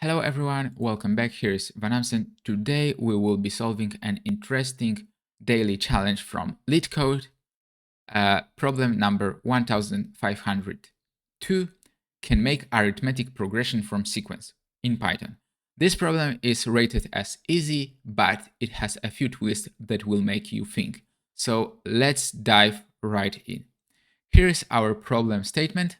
Hello everyone, welcome back. Here is vanAmsen. Today we will be solving an interesting daily challenge from LeetCode. Problem number 1502, can make arithmetic progression from sequence in Python. This problem is rated as easy, but it has a few twists that will make you think. So let's dive right in. Here is our problem statement.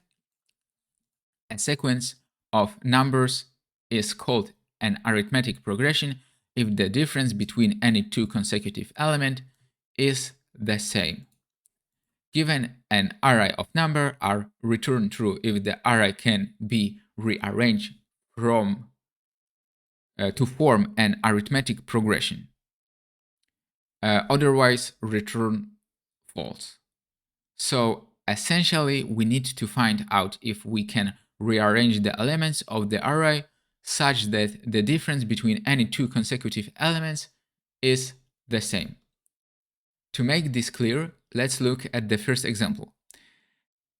A sequence of numbers is called an arithmetic progression if the difference between any two consecutive elements is the same. Given an array of numbers, are return true if the array can be rearranged to form an arithmetic progression. Otherwise, return false. So essentially, we need to find out if we can rearrange the elements of the array such that the difference between any two consecutive elements is the same. To make this clear, let's look at the first example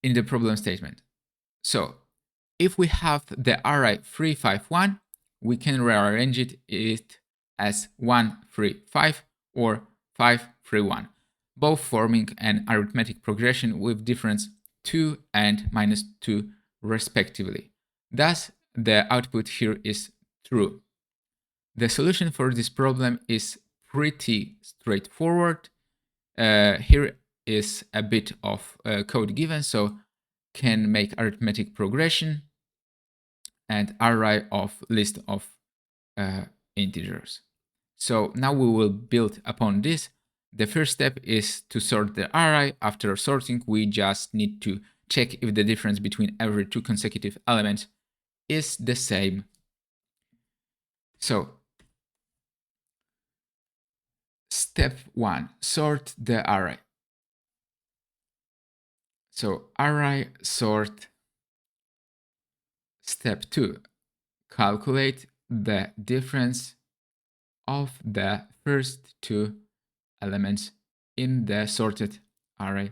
in the problem statement. So if we have the array 351, we can rearrange it as 135 or 531, both forming an arithmetic progression with difference 2 and -2 respectively. Thus, the output here is true. The solution for this problem is pretty straightforward. Here is a bit of code given, so can make arithmetic progression and array of list of integers. So now we will build upon this. The first step is to sort the array. After sorting, we just need to check if the difference between every two consecutive elements is the same. So step 1, sort the array. So array sort. Step 2, calculate the difference of the first two elements in the sorted array.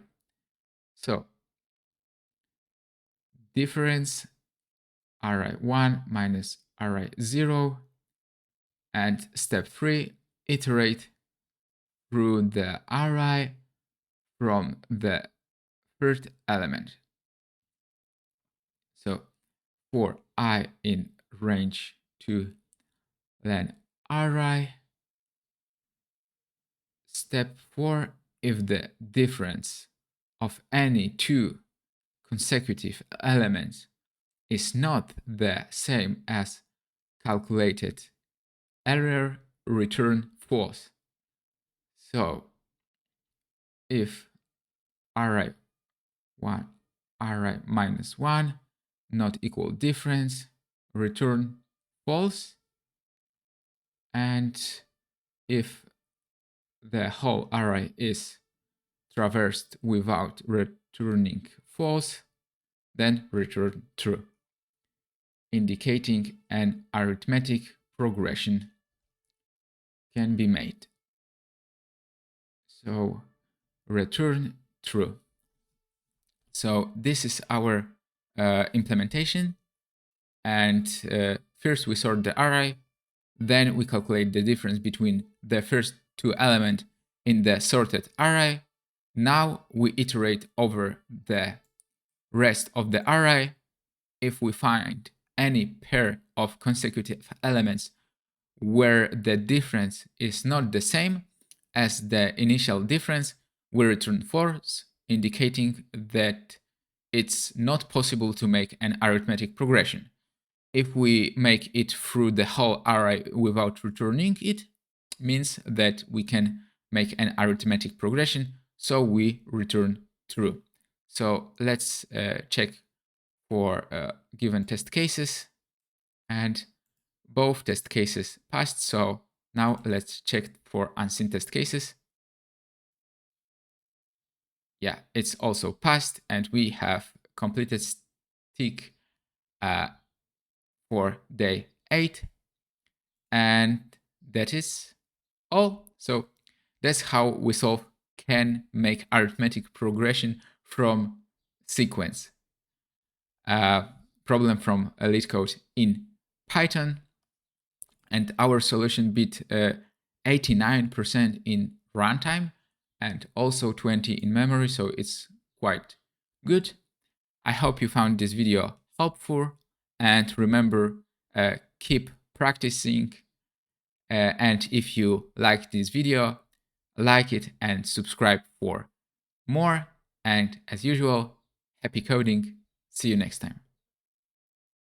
So difference array 1 minus array 0, and step 3, iterate through the array from the first element. So for I in range 2, then array. Step 4, if the difference of any two consecutive elements is not the same as calculated error, return false. So if array 1, array -1 not equal difference, return false. And if the whole array is traversed without returning false, then return true, indicating an arithmetic progression can be made. So return true. So this is our implementation. And first we sort the array, then we calculate the difference between the first two elements in the sorted array. Now we iterate over the rest of the array. If we find any pair of consecutive elements where the difference is not the same as the initial difference, we return false, indicating that it's not possible to make an arithmetic progression. If we make it through the whole array without returning it, means that we can make an arithmetic progression, so we return true. So let's check for given test cases, and both test cases passed. So now let's check for unseen test cases. Yeah, it's also passed, and we have completed tick for day 8, and that is all. So that's how we solve can make arithmetic progression from sequence. Problem from LeetCode in Python, and our solution beat 89% in runtime and also 20 in memory, so it's quite good. I hope you found this video helpful, and remember, keep practicing, and if you like this video, like it and subscribe for more. And as usual, happy coding. See you next time.